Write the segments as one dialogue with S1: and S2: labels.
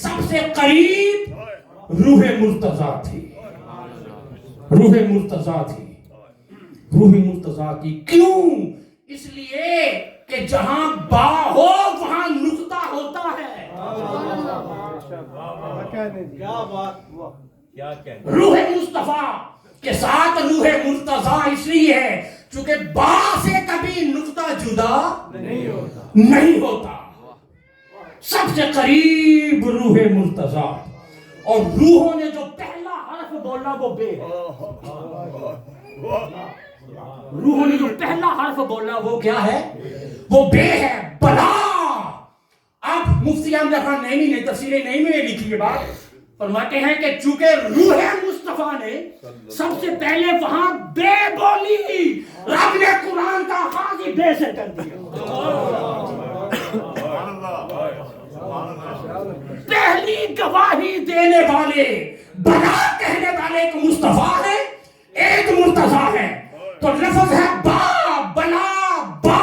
S1: سب سے قریب روح مرتضیٰ تھی. روح مرتضیٰ تھی. روح مرتضیٰ تھی. کیوں؟ اس لیے کہ جہاں با ہو وہاں نقطہ ہوتا ہے. روح مصطفیٰ کے ساتھ روح مرتضیٰ اس لیے ہے چونکہ با سے کبھی نقطہ جدا نہیں ہوتا. سب سے قریب روح مرتضیٰ. اور روحوں نے جو پہلا حرف بولا وہ بے ہے. روحوں نے جو پہلا حرف بولا وہ کیا ہے؟ وہ بے ہے. بلا. اب مفتی احمد خان نعیمی نے تفسیر نعیمی میں لکھی یہ بات فرماتے ہیں کہ چونکہ روح مصطفیٰ نے سب سے پہلے وہاں بے بولی، رب نے قرآن کا آغاز ہی بے سے کر دیا. پہلی گواہی دینے والے، بلا کہنے والے ایک مصطفیٰ ہے، ایک مرتضیٰ ہے. تو لفظ ہے با، بلا، با.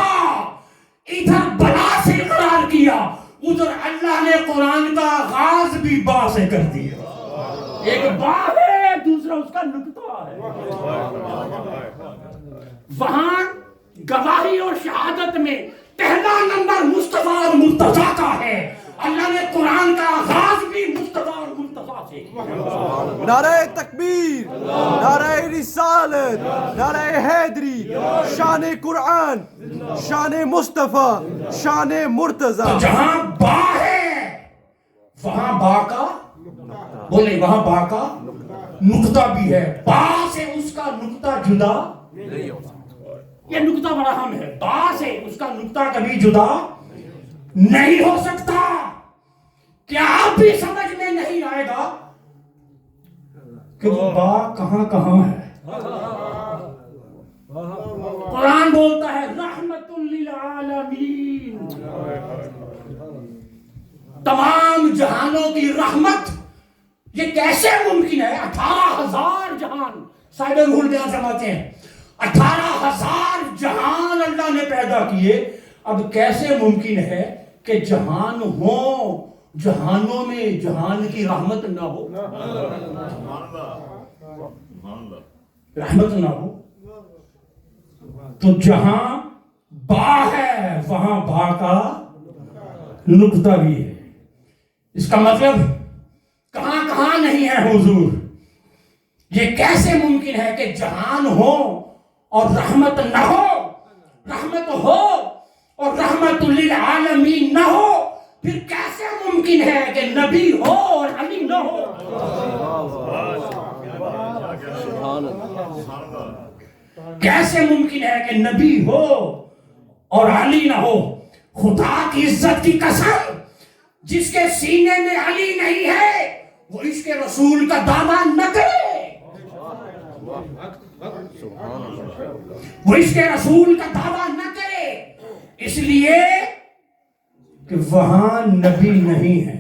S1: ادھر بلا سے اقرار کیا، ادھر اللہ نے قرآن کا آغاز بھی با سے کر دیا. ایک با ہے، دوسرا اس کا نقطہ ہے. وہاں گواہی اور شہادت میں پہلا نمبر مصطفیٰ اور مرتضیٰ کا ہے. اللہ نے قرآن کا آغاز بھی مصطفیٰ اور مرتضیٰ سے.
S2: نعرہ تکبیر، نعرہ رسالت، نعرہ حیدری. شان قرآن، شان مصطفیٰ، شان مرتضیٰ.
S1: جہاں با ہے وہاں با کا، بولے وہاں با کا نقطہ بھی ہے. با سے اس کا نقطہ جدا نہیں ہوتا. یہ نقطہ بڑا اہم ہے. با سے اس کا نقطہ کبھی جدا نہیں ہو سکتا. کیا آپ بھی سمجھ میں نہیں آئے گا کہ وہ با کہاں کہاں ہے؟ قرآن بولتا ہے رحمت للعالمین، تمام جہانوں کی رحمت. یہ کیسے ممکن ہے؟ 18,000 جہان. صاحب روح البیان فرماتے ہیں 18,000 جہان اللہ نے پیدا کیے. اب کیسے ممکن ہے کہ جہان ہو، جہانوں میں جہان کی رحمت نہ ہو؟ رحمت نہ ہو. تو جہاں با ہے وہاں با کا نقطہ بھی ہے. اس کا مطلب کہاں کہاں نہیں ہے حضور. یہ کیسے ممکن ہے کہ جہان ہو اور رحمت نہ ہو، رحمت ہو اور رحمت للعالمین نہ ہو؟ پھر کیسے ممکن ہے کہ نبی ہو اور علی نہ ہو؟ کیسے ممکن ہے کہ نبی ہو اور علی نہ ہو؟ خدا کی عزت کی قسم، جس کے سینے میں علی نہیں ہے وہ عشق رسول کا دعویٰ نہ کرے. وہ عشق رسول کا دعویٰ نہ کرے. اس لیے کہ وہاں نبی نہیں ہے.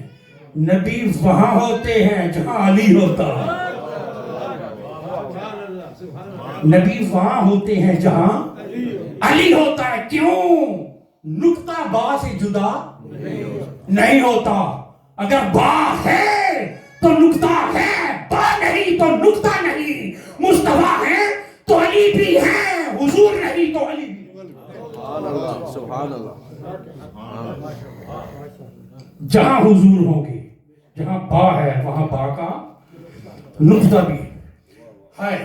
S1: نبی وہاں ہوتے ہیں جہاں علی ہوتا ہے. نبی وہاں ہوتے ہیں جہاں علی ہوتا ہے. کیوں؟ نقطہ با سے جدا نہیں ہوتا. اگر با ہے تو نقطہ ہے، با نہیں تو نقطہ نہیں. مصطفیٰ ہے تو علی بھی ہے، حضور نہیں تو علی بھی.
S2: سبحان اللہ.
S1: جہاں حضور ہوں گے، جہاں با ہے وہاں با کا نقطہ بھی ہے.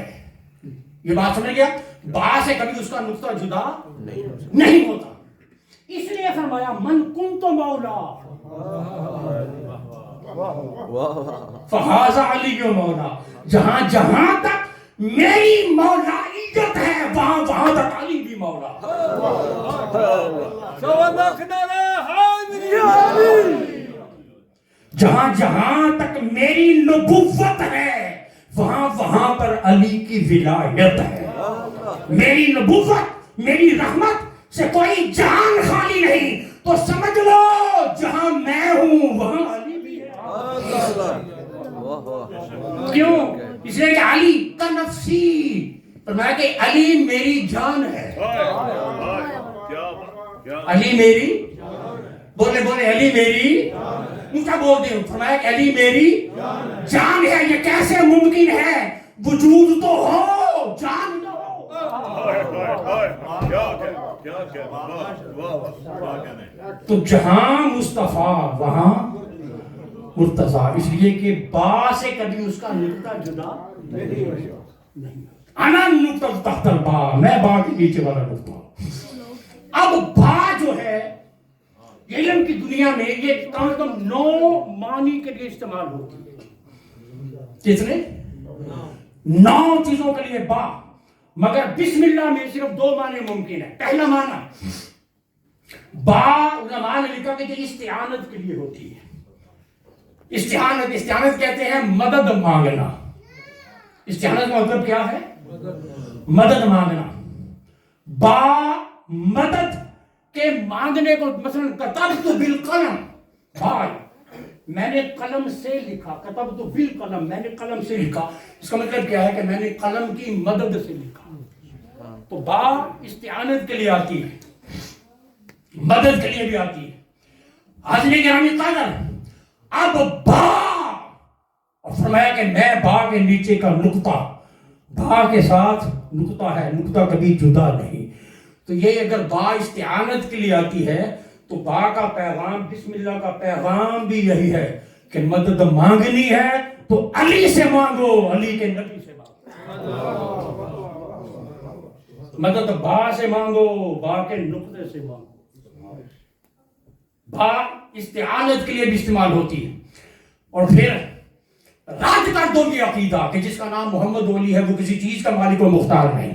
S1: یہ بات سمجھ گیا؟ با سے کبھی اس کا نقطہ جدا نہیں ہوتا. اس لیے فرمایا من کنت مولا فہذا علی مولا. جہاں جہاں تک میری مولائیت ہے وہاں وہاں تک علی بھی مولا. جہاں جہاں تک میری نبوت ہے وہاں وہاں پر علی کی ولایت ہے. میری نبوت، میری رحمت سے کوئی جہان خالی نہیں. تو سمجھ لو جہاں میں ہوں وہاں علی بھی ہے. کیوں؟ اس لیے کہ علی کا نفسی، فرمایا کہ علی میری جان ہے. علی میری، بولے بولے علی میری اونچا بول دیں. فرمایا کہ علی میری جان ہے. یہ کیسے ممکن ہے؟ وجود تو ہو جان نہ ہو. تو جہاں مصطفیٰ وہاں مرتضیٰ. اس لیے کہ با سے کبھی اس کا نقطہ جدا نہیں. انا نقطہ تحت البا, میں با کے نیچے والا نقطہ. اب با جو ہے علم کی دنیا میں یہ کم از کم 9 معنی کے لیے استعمال ہوتی ہے. کتنے؟ 9 چیزوں کے لیے با. مگر بسم اللہ میں صرف 2 معنی ممکن ہے. پہلا معنی با علماء نے لکھا کہ یہ استعانت کے لیے ہوتی ہے. استعانت کہتے ہیں مدد مانگنا. استعانت کا مطلب کیا ہے؟ مدد مانگنا. با مدد کے مانگنے کو مثلا کتبت بالقلم, بھائی میں نے قلم سے لکھا. کتبت بالقلم, میں نے قلم سے لکھا. اس کا مطلب کیا ہے کہ میں نے قلم کی مدد سے لکھا. تو با استعانت کے لیے آتی ہے, مدد کے لیے بھی آتی ہے. حاضرین گرامی قدر, اب با, اور فرمایا کہ میں با کے نیچے کا نقطہ, با کے ساتھ نقطہ ہے, نقطہ کبھی جدا نہیں. تو یہ اگر با استعانت کے لیے آتی ہے تو با کا پیغام, بسم اللہ کا پیغام بھی یہی ہے کہ مدد مانگنی ہے تو علی سے مانگو, علی کے نبی سے مانگو. مدد با سے مانگو, با کے نقطے سے مانگو. با استعانت کے لیے بھی استعمال ہوتی ہے. اور پھر رد کر دو یہ عقیدہ کہ جس کا نام محمد ولی ہے وہ کسی چیز کا مالک و مختار نہیں.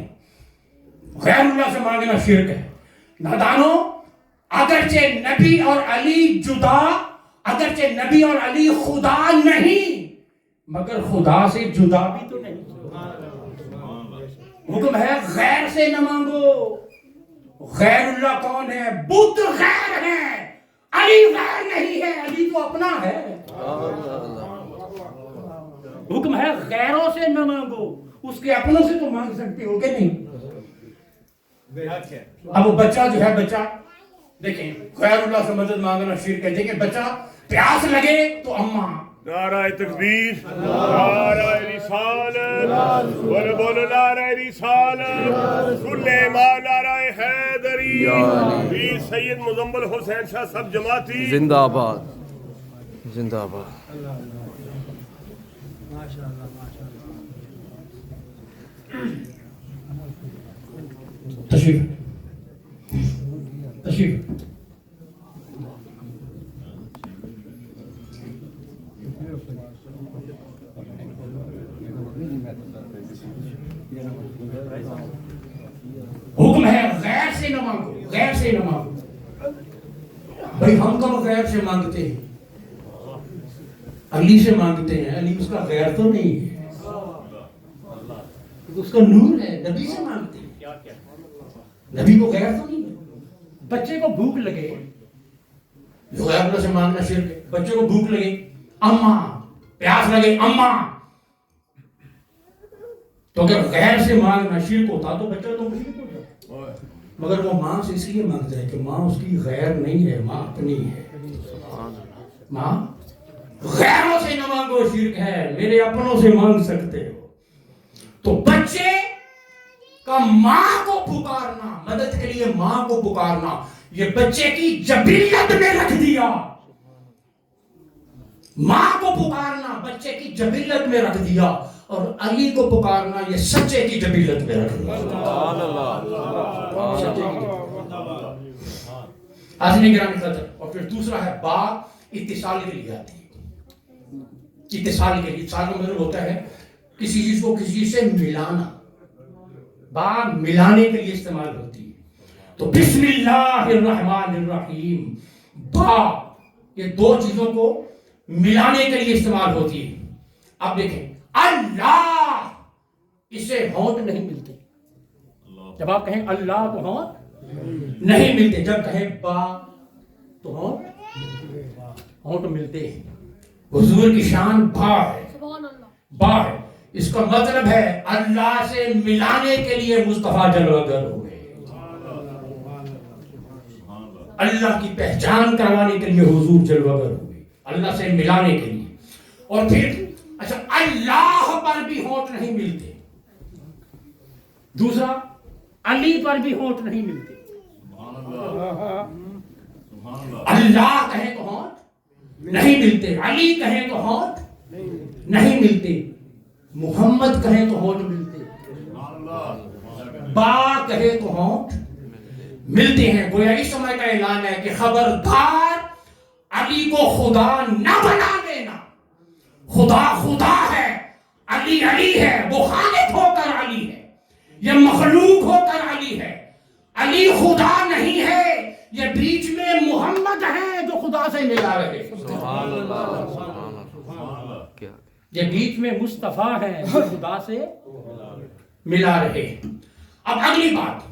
S1: غیر اللہ سے مانگنا شرک ہے. نادانو, اگرچہ نبی اور علی جدا, اگرچہ نبی اور علی خدا نہیں, مگر خدا سے جدا بھی تو نہیں. حکم ہے غیر سے نہ مانگو. غیر اللہ کون ہے؟ بت غیر ہے, علی غیر نہیں ہے, علی تو اپنا ہے. حکم ہے غیروں سے نہ مانگو. اس کے اپنوں سے تو مانگ سکتے ہو کہ نہیں. اب وہ بچہ جو ہے, بچہ دیکھیں غیر اللہ سے مدد مانگنا شرک ہے. دیکھیں بچہ پیاس لگے تو اماں,
S3: نعرہ تکبیر, نعرہ رسالت, بولو بولو نعرہ رسالت, کل ایمان نعرہ حیدری, پیر سید مزمل حسین شاہ سب جماعتی
S2: زندہ آباد, زندہ آباد.
S1: تشریف تشریف. حکم ہے غیر سے نہ مانگو, غیر سے نہ مانگو. بھائی ہم کب غیر سے مانگتے ہیں؟ علی سے مانگتے ہیں. علی اس کا غیر تو نہیں ہے, اس کا نور ہے. نبی سے مانگتے ہیں, نبی کو غیر تو نہیں ہے. بچے کو بھوک لگے, جو غیر اللہ سے مانگنا شرک ہے. بچے کو بھوک لگے, اماں, پیاس لگے اماں, تو اگر غیر سے مانگنا شرک ہوتا تو بچہ تو مشرک ہو جاتا. مگر وہ ماں سے اس لیے مانگتا ہے کہ ماں اس کی غیر نہیں ہے, ماں اپنی ہے. ماں غیروں سے نہ مانگو, شرک ہے, میرے اپنوں سے مانگ سکتے ہو. تو بچے کا ماں کو پکارنا, مدد کے لیے ماں کو پکارنا, یہ بچے کی جبلیت میں رکھ دیا. ماں کو پکارنا بچے کی جبلیت میں رکھ دیا, اور علی کو پکارنا یہ سچے کی جبلیت میں رکھ دیا. حاضرین گرامی قدر. اور پھر دوسرا ہے با, اتصال کے لیے آتی ہے. اتصال کے لیے, اتصال کا مطلب ہوتا ہے کسی چیز کو کسی سے ملانا. با ملانے کے لیے استعمال ہوتی ہے. تو بسم اللہ الرحمن الرحیم, با یہ 2 چیزوں کو ملانے کے لیے استعمال ہوتی ہے. اب دیکھیں اللہ, اسے ہونٹ نہیں ملتے. جب آپ کہیں اللہ تو ہونٹ نہیں ملتے, جب کہیں با تو ہونٹ ملتے ہیں. حضور کی شان با ہے, با ہے. اس کا مطلب ہے اللہ سے ملانے کے لیے مصطفیٰ جلوہ گر ہوئے. اللہ کی پہچان کروانے کے لیے حضور جلوہ گر ہوئے. اللہ سے ملانے کے لیے. اور پھر اچھا اللہ پر بھی ہونٹ نہیں ملتے. دوسرا علی پر بھی ہونٹ نہیں ملتے. اللہ کہیں تو ہونٹ نہیں ملتے, علی کہیں تو ہونٹ نہیں ملتے, محمد کہیں تو ہونٹ ملتے, با کہے تو ہونٹ ملتے ہیں. گویا اس سمے کا اعلان ہے کہ خبردار علی کو خدا نہ بنا دینا. خدا خدا ہے, علی علی ہے, وہ خالق ہو کر علی ہے, یہ مخلوق ہو کر علی ہے. علی خدا نہیں ہے, یہ بیچ میں محمد ہے جو خدا سے ملا رہے.
S2: سبحان اللہ, سبحان اللہ. کیا
S1: یہ بیچ میں مصطفیٰ ہے جو خدا سے ملا رہے. اب اگلی بات,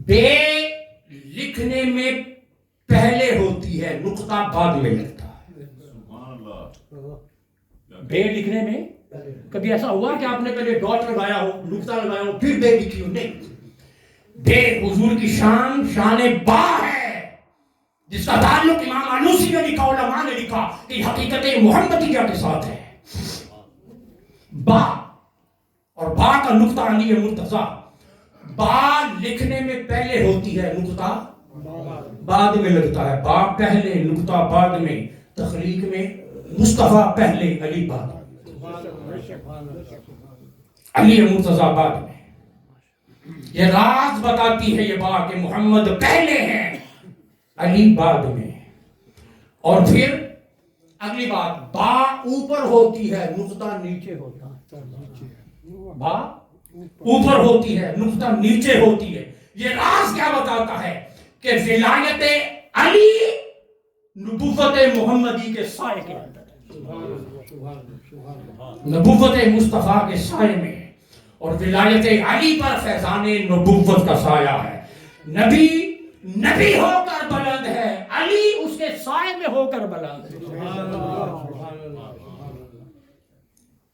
S1: بے لکھنے میں پہلے ہوتی ہے, نقطہ بعد میں لگتا ہے. بے لکھنے میں کبھی ایسا ہوا کہ آپ نے پہلے ڈاٹ لگایا ہو, نقطہ لگایا ہو, پھر بے لکھی ہو؟ نہیں. بے حضور کی شان شان با ہے, جس کا تعلق امام آلوسی نے لکھا, علماء نے لکھا کہ حقیقت محمدیہ کے ساتھ ہے. با اور با کا نقطہ علی مرتضیٰ. با لکھنے میں پہلے ہوتی ہے, نقطہ بعد میں لگتا ہے. با پہلے, نقطہ بعد میں. تخلیق میں مصطفیٰ پہلے, علی بعد میں. علی مرتضیٰ بعد میں. یہ راز بتاتی ہے یہ با کہ محمد پہلے ہیں, علی بعد میں. اور پھر اگلی بات, با اوپر ہوتی ہے, نقطہ نیچے ہوتا ہے. با اوپر ہوتی ہے, نقطہ نیچے ہوتی ہے. یہ راز کیا بتاتا ہے کہ ولایت علی نبوت محمدی کے سائے کے اندر ہے, نبوت مصطفیٰ کے سائے میں ہے, اور ولایت علی پر فیضان نبوت کا سایہ ہے. نبی نبی ہو کر بلند ہے, علی اس کے سائے میں ہو کر بلند ہے.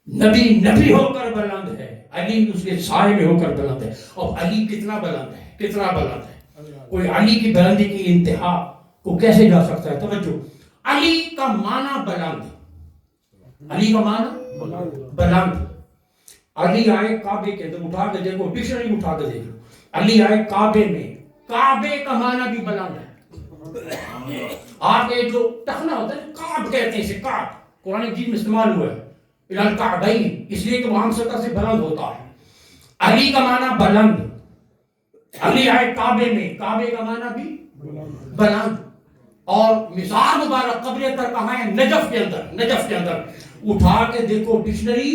S1: نبی نبی ہو کر بلند ہے, علی اس کے سائے میں ہو کر بلند ہے. اور علی کتنا بلند ہے, کتنا بلند ہے. کوئی علی کی بلندی کی انتہا کو کیسے جا سکتا ہے؟ توجہ, علی کا معنی بلند, علی کا معنی بلند. علی آئے کعبے کے اندر, اٹھا کے دیکھو, ڈکشنری اٹھا کے دیکھو, علی آئے کعبے میں, کعبے کا معنی بھی بلند ہے. آپ کے جو ٹخنا ہوتا ہے, کعب کہتے ہیں اسے, کعب قرآن مجید میں استعمال ہوا ہے, الکعبین, اس لیے کہ وہاں سطح سے بلند ہوتا ہے. علی کا معنی بلند. علی آئے کعبے میں, کعبے کا معنی بھی بلند. اور مزار مبارک قبر پر کہاں ہے؟ نجف کے اندر, نجف کے اندر. اٹھا کے دیکھو ڈکشنری,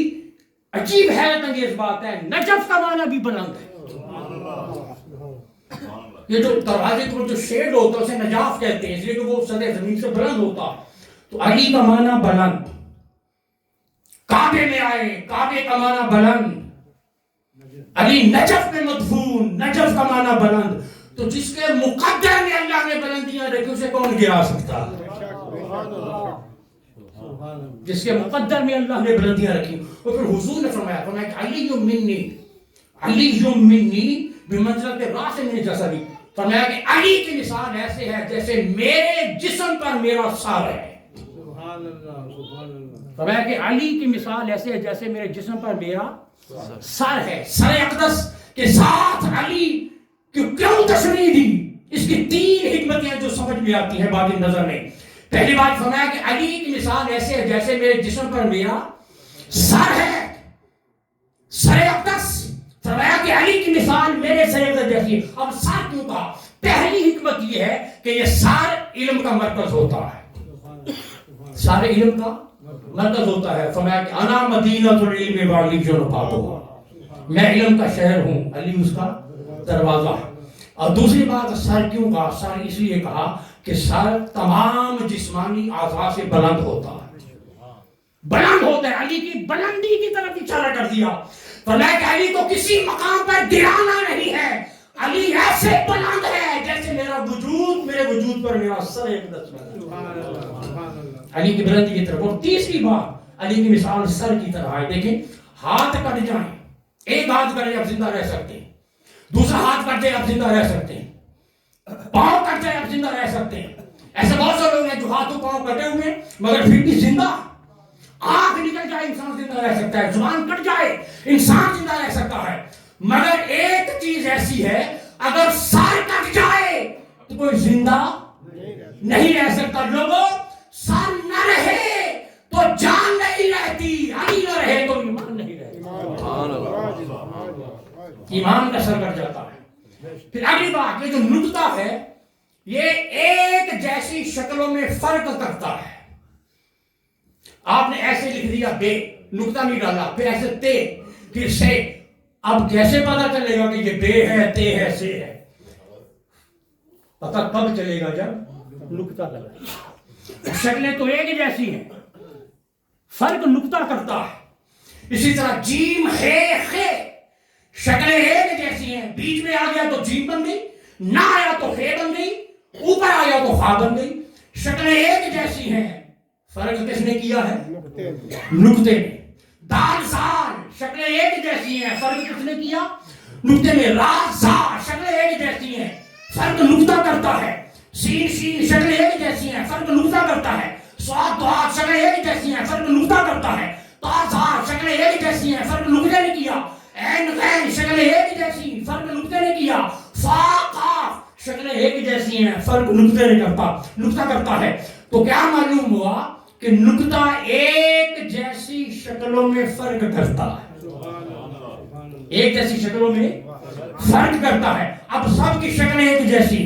S1: عجیب حیرت انگیز بات ہے, نجف کا معنی بھی بلند ہے. یہ جو دروازے پر جو شیڈ ہوتا ہے اسے نجاف کہتے ہیں, اس لیے کہ وہ سطح زمین سے بلند ہوتا ہے. تو علی کا معنی بلند. کعبے میں آئے, کعبے کا معنی بلند. علی نجف میں مدفون, نجف کا معنی بلند. تو جس کے مقدر میں اللہ نے بلندیاں رکھی اسے کون گرا سکتا؟ جس کے مقدر میں اللہ نے بلندیاں رکھی. اور پھر حضور نے فرمایا کہ علی منی, علی منی بمنزلت راس من جسدی. فرمایا کہ علی کی مثال ایسے ہے جیسے میرے جسم پر میرا سر ہے. فرمایا کہ علی کی مثال ایسے ہے جیسے میرے جسم پر میرا سر ہے. سر اقدس کے ساتھ علی کیوں تشریح دی؟ اس کی 3 حکمتیں جو سمجھ میں آتی ہیں بادی نظر میں. پہلی بات فرمایا کہ علی کی مثال ایسے ہے جیسے میرے جسم پر میرا سر ہے, سر اقدس. فرمایا کہ علی کی مثال میرے سر اقدس جیسی ہے. اب سر کیوں کہا؟ پہلی حکمت یہ ہے کہ یہ سر علم کا مرکز ہوتا ہے, سارے علم کا مرکز ہوتا ہے. فرمایا کہ انا مدینۃ العلم وعلی بابھا, میں علم کا شہر ہوں, علی اس کا دروازہ ہے. اور دوسری بات, سر کیوں کہا؟ سر اس لیے کہا کہ سر تمام جسمانی اعضاء سے بلند ہوتا ہے, بلند ہوتا ہے. علی کی بلندی کی طرف اشارہ کر دیا. فرمایا کہ علی کو کسی مقام پر گرانا نہیں ہے, علی ایسے بلند ہے جیسے میرا وجود, میرے وجود پر میرا سر اقدس ہے. علی کی بلندی کی طرف. اور تیسری بات, علی کی مثال سر کی طرح ہے. دیکھیں, ہاتھ کٹ جائیں, ایک ہاتھ کٹ جائے آپ زندہ رہ سکتے ہیں, دوسرا ہاتھ کٹ جائے آپ زندہ رہ سکتے ہیں, پاؤں کٹ جائے آپ زندہ رہ سکتے ہیں, ایسے بہت سے لوگ ہیں جو ہاتھوں پاؤں کٹے ہوئے ہیں مگر پھر بھی زندہ. آنکھ نکل جائے انسان زندہ رہ سکتا ہے, زبان کٹ جائے انسان زندہ رہ سکتا ہے, مگر ایک چیز ایسی ہے اگر سر کٹ جائے تو کوئی زندہ نہیں رہ سکتا. لوگوں, سر نہ رہے تو جان نہیں رہتی, علی نہ رہے تو ایمان نہیں رہتا. ایمان کا سر کٹ جاتا ہے. پھر اگلی بات, یہ جو نقطہ ہے یہ ایک جیسی شکلوں میں فرق کرتا ہے. آپ نے ایسے لکھ دیا بے, نقطہ نہیں ڈالا, پھر ایسے تے, پھر سے. اب کیسے پتا چلے گا کہ یہ بے ہے, تے ہے, سے ہے؟ پتا کب چلے گا جب نقطہ لگا. شکلیں تو ایک جیسی ہیں, فرق نقطہ کرتا ہے. اسی طرح جیم ہے خے, شکلیں ایک جیسی ہیں, بیچ میں آ گیا تو جیم بن گئی, نہ آیا تو خے بن گئی, اوپر آیا تو خا بن گئی. شکلیں ایک جیسی ہیں, فرق کس نے کیا ہے؟ نقطے نے. دال زال, شکلیں ایک جیسی ہیں, فرق کس نے کیا؟ نقطے میں. راز زال, شکلیں ایک جیسی ہیں, فرق نقطہ کرتا ہے. سین شین, شکلیں ایک جیسی ہیں, فرق نقطہ کرتا ہے. سواد دواد, شکلیں ایک جیسی ہیں, فرق نقطہ کرتا ہے. تازار, شکلیں ایک جیسی ہیں, فرق نقطے نے کیا. عین غین, شکلیں ایک جیسی, فرق نقطے نے کیا. فا قاف, شکلیں ایک جیسی ہیں, فرق نقطہ کرتا ہے. تو کیا معلوم ہوا کہ نقطہ ایک جیسی شکلوں میں فرق کرتا ہے, ایک جیسی شکلوں میں فرق کرتا ہے. اب سب کی شکلیں ایک جیسی,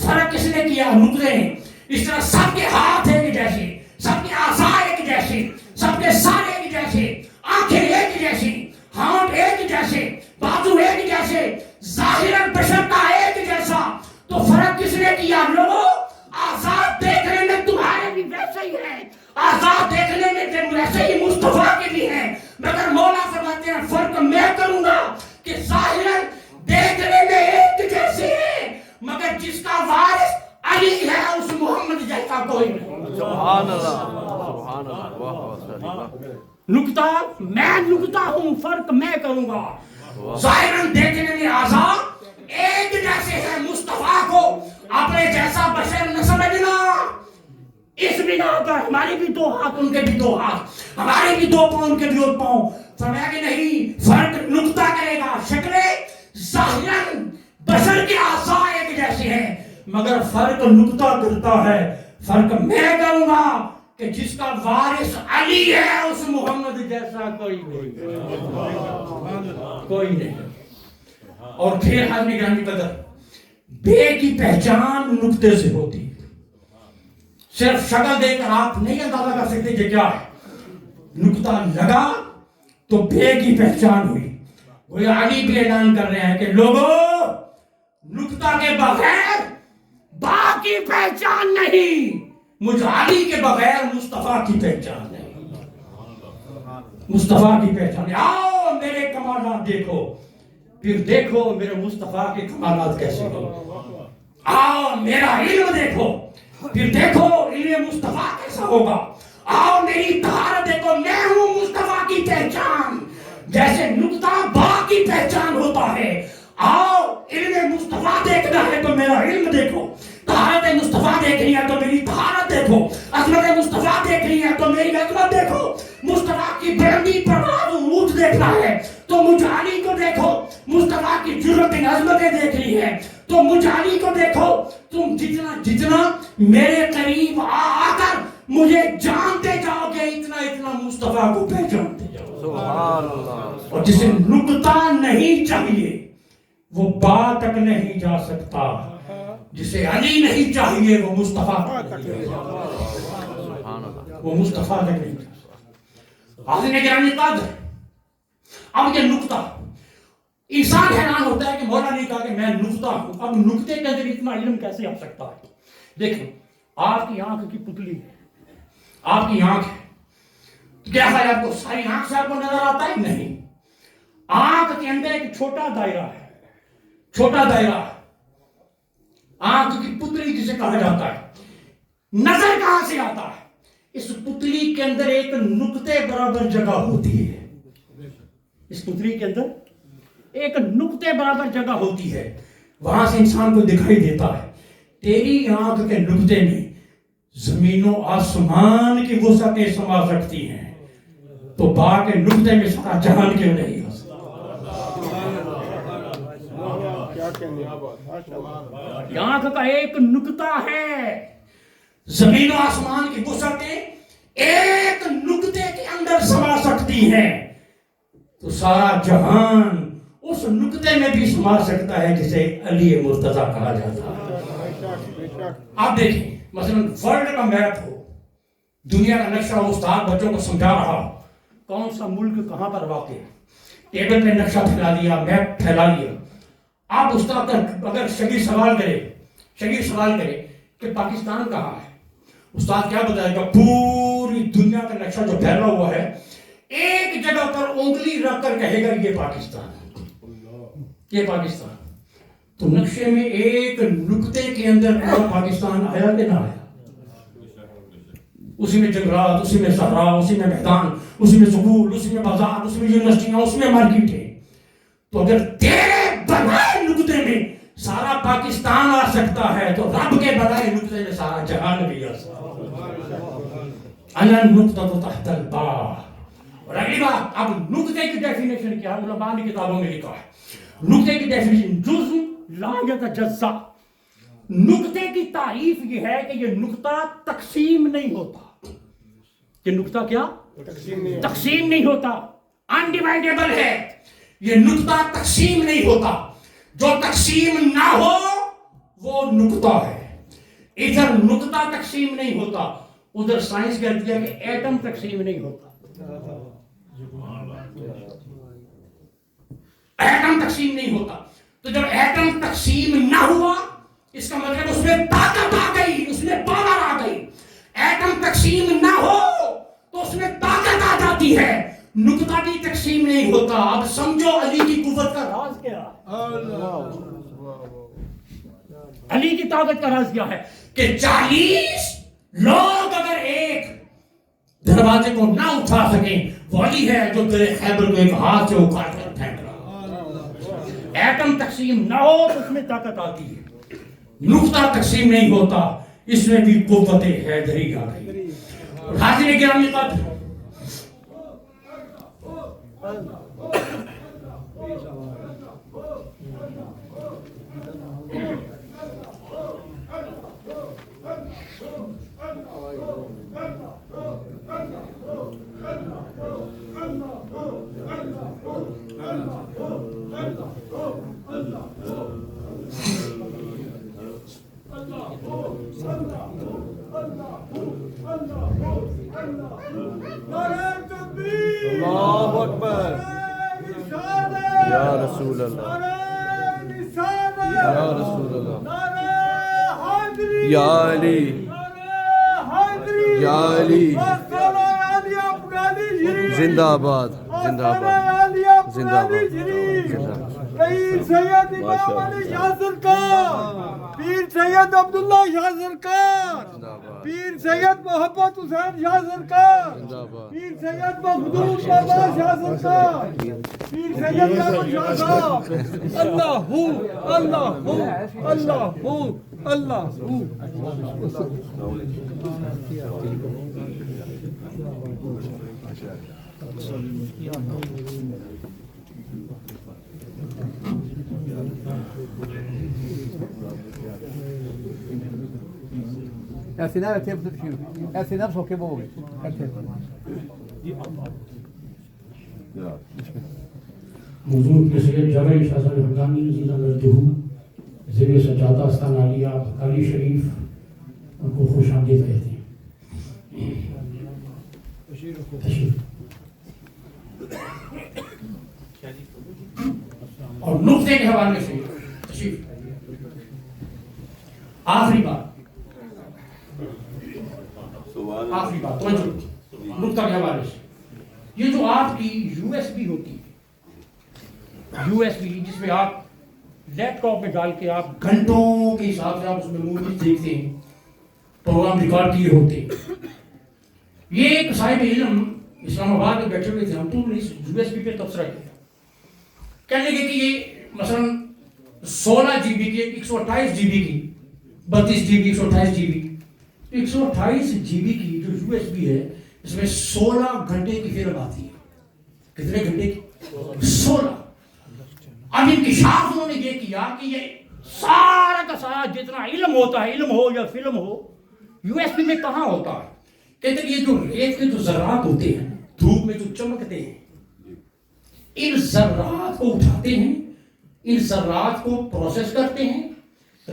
S1: فرق کس نے کیا؟ نقطے نے. اس طرح سب کے ہاتھ ایک جیسے, سب کے اعضاء ایک جیسے, سب کے سر ایک جیسے, آنکھیں ایک جیسی, ہاتھ ایک جیسے, بازو ایک جیسے, ظاہراً بشر کا ایک جیسا. تو فرق کس نے کیا؟ لوگوں, اعضاء دیکھنے میں تمہارے بھی ویسے ہی ہیں, اعضاء دیکھنے میں ویسے ہی مصطفیٰ کے بھی ہیں, مگر مولا فرماتے ہیں فرق میں کروں گا کہ ظاہراً دیکھنے میں ایک جیسے ہیں, مگر جس کا وارث علی ہے اس محمد جیسا کوئی نہیں.
S2: سبحان اللہ, سبحان اللہ, واہ واہ.
S1: نقطہ, میں نقطہ ہوں, فرق میں کروں گا. ظاہراً دیکھنے میں اعضاء ایک جیسے ہیں, مصطفیٰ کو اپنے جیسا بشر نہ سمجھنا. اس بنا پر ہماری بھی دو ہاتھ, ان کے بھی دو ہاتھ, ہمارے بھی دو پاؤں, ان کے بھی دو پاؤں. فرمایا کہ نہیں, فرق نقطہ کرے گا. شکلیں ظاہراً بشر کے اعضاء ایک جیسے ہیں, مگر فرق نقطہ کرتا ہے. فرق میں کروں گا کہ جس کا وارث علی ہے اس محمد جیسا کوئی نہیں, کوئی نہیں. اور پھر حاضرین گرامی قدر, بے کی پہچان نقطے سے ہوتی ہے. صرف شکل دیکھ کر آپ نہیں اندازہ کر سکتے کہ کیا ہے. نقطہ لگا تو بے کی پہچان ہوئی. وہ علی بھی اعلان کر رہے ہیں کہ لوگوں, نقطہ کے بغیر با کی پہچان نہیں, مجھ علی کے بغیر مصطفیٰ کی پہچان نہیں, مصطفیٰ کی پہچان نہیں. آؤ میرے کمالات دیکھو, پھر دیکھو میرے مصطفیٰ کے کمالات کیسے ہوں. آؤ میرا علم دیکھو, پھر دیکھو علم مصطفیٰ کیسا ہوگا. آؤ میری طہارت دیکھو, میں ہوں مصطفیٰ کی پہچان, جیسے نقطہ با کی پہچان ہوتا ہے. آؤ علم مصطفیٰ دیکھنا ہے تو میرا علم دیکھو, طہارت مصطفیٰ دیکھنی ہے تو میری طہارت دیکھو, عظمت مصطفیٰ دیکھنی ہے تو میری عظمت دیکھو, مصطفیٰ کی بلندی پرواز عروج دیکھنا ہے تو مجھ علی کو دیکھو, مصطفیٰ کی جرأت عظمتیں دیکھنی ہے تو مجھ علی کو دیکھو. تم جتنا جتنا میرے قریب آ کر مجھے جانتے جاؤ گے, اتنا اتنا مصطفیٰ کو پہچانتے جاؤ.
S2: سبحان اللہ.
S1: اور جسے نقطہ نہیں چاہیے وہ با تک نہیں جا سکتا, جسے علی نہیں چاہیے وہ مصطفیٰ تک نہیں جا سکتا, وہ مصطفیٰ تک نہیں جا سکتا. حاضرین گرامی قدر, اب یہ نقطہ, انسان حیران ہوتا ہے کہ مولا نے کہا کہ میں نقطہ ہوں, اب نقطے کے اندر اتنا علم کیسے آ سکتا ہے؟ دیکھیں, آپ کی آنکھ کی پتلی ہے, آپ کی آنکھ ہے, کیا ہے آپ کو ساری آنکھ سے آپ کو نظر آتا ہے؟ نہیں. آنکھ کے اندر ایک چھوٹا دائرہ ہے, چھوٹا دائرہ, آنکھ کی پتلی جسے کہا جاتا ہے. نظر کہاں سے آتا ہے؟ اس پتلی کے اندر ایک نقطے برابر جگہ ہوتی ہے, اس پتلی کے اندر ایک نقطے برابر جگہ ہوتی ہے, وہاں سے انسان کو دکھائی دیتا ہے. تیری آنکھ کے نقطے میں زمین و آسمان کی وسعتیں سما سکتی ہیں تو با کے نقطے میں سارا جہان کیوں نہیں ہو سکتا؟ یہاں کا ایک نقطہ ہے، زمین و آسمان کی وسعتیں ایک نقطے کے اندر سما سکتی ہیں تو سارا جہان اس نقطے میں بھی سما سکتا ہے جسے علی مرتضیٰ کہا جاتا ہے۔ آپ دیکھیں مثلا ورلڈ کا میپ ہو، دنیا کا نقشہ ہو، استاد بچوں کو سمجھا رہا ہو کون سا ملک کہاں پر واقع ہے، ٹیبل پہ نقشہ پھیلا دیا، میپ پھیلا دیا۔ آپ استاد اگر شگیر سوال کرے کہ پاکستان کہاں ہے، استاد کیا بتائے گا؟ پوری دنیا کا نقشہ جو پھیلا ہوا ہے ایک جگہ پر انگلی رکھ کر کہے گا یہ پاکستان، یہ پاکستان۔ تو نقشے میں ایک نقطے کے اندر پورا پاکستان آیا کہ نہ آیا؟ اسی میں جنگلات، اسی میں صحرا، اسی میں میدان، اسی میں سکول، اسی میں بازار، اسی میں یونیورسٹیاں، اسی میں مارکیٹیں۔ تو اگر تیرے بنائے نقطے میں سارا پاکستان آ سکتا ہے تو رب کے بنائے نقطے میں سارا جہان بھی آ سکتا ہے۔ انا النقطۃ تحت الباء۔ اور اگلی بات، اب نقطے کی ڈیفینیشن کیا ہے؟ علماء نے کتابوں میں لکھا ہے نقطے کی ڈیفینیشن جزء لا یتجزا۔ نقطے کی تعریف یہ ہے کہ یہ نقطہ تقسیم نہیں ہوتا۔ یہ نقطہ کیا؟ تقسیم نہیں ہوتا، انڈیوائڈیبل ہے۔ یہ نقطہ تقسیم نہیں ہوتا، جو تقسیم نہ ہو وہ نقطہ ہے۔ ادھر نقطہ تقسیم نہیں ہوتا، ادھر سائنس کہتی ہے کہ ایٹم تقسیم نہیں ہوتا۔ ایٹم تقسیم نہیں ہوتا، تو جب ایٹم تقسیم نہ ہوا اس کا مطلب اس میں طاقت آ گئی، اس میں پاور آ گئی۔ ایٹم تقسیم نہ ہو تو اس میں طاقت آ جاتی ہے، نقطہ بھی تقسیم نہیں ہوتا۔ اب سمجھو علی کی قوت کا راز کیا ہے، علی کی طاقت کا راز کیا ہے کہ 40 لوگ اگر ایک دروازے کو نہ اٹھا سکیں، وہ علی ہے جو تیرے خیبر کو ایک ہاتھ سے اکھاڑ کر پھینک رہا۔ ایٹم تقسیم نہ ہو تو اس میں طاقت آتی ہے، نقطہ تقسیم نہیں ہوتا، اس میں بھی قوت حیدری آ گئی۔ حاضر گرامی قدر،
S2: اللہ اکبر، یا رسول اللہ، یا رسول اللہ، یا علی، یا علی، زندہ آباد، زندہ آباد، زندہ آباد، زندہ آباد۔
S4: پیر سید امام علی شاہ سرکار، پیر سید عبداللہ شاہ سرکار، پیر سید محمد حسین شاہ سرکار، پیر سید مخدوم بابا شاہ سرکار، پیر سید احمد شاہ صاحب۔ اللہ ہو، اللہ ہو، اللہ ہو، اللہ ہو۔
S5: اعتناء اعتناء بصوت بوي
S1: حضور کے سید جامع شاہ صاحب حمدانی رضی اللہ عنہ زیر سجادہ استان عالیہ بخاری شریف ان کو خوش آمدید کہتے ہیں۔ تشریف اور نقطے کے حوالے سے تشریف آخری بات توجہ نقطہ کے حوالے سے، یہ جو آپ کی یو ایس بی ہوتی ہے، یو ایس بی جس میں آپ لیپ ٹاپ میں ڈال کے آپ گھنٹوں کے حساب سے آپ اس میں موویز دیکھتے ہیں، پروگرام ریکارڈ کیے ہوتے ہیں۔ یہ ایک صاحب علم اسلام آباد میں بیٹھے ہوئے تھے، ہم تو نے یو ایس بی پہ تبصرہ کیا، کہنے لگے کہ یہ مثلا 16 GB کی 128 GB کی 32 GB 128 GB 128 GB کی جو USB ہے اس میں 16 گھنٹے کی فلم آتی ہے. کتنے گھنٹے کی؟ 16. اب انکشاف انہوں نے یہ کیا کہ یہ سارا کا سارا جتنا علم ہوتا ہے، علم ہو یا فلم ہو، USB میں کہاں ہوتا ہے؟ کہتے ہیں یہ جو ریت کے جو ذرات ہوتے ہیں دھوپ میں جو چمکتے ہیں، ان ذرات کو اٹھاتے ہیں، ان ذرات کو پروسیس کرتے ہیں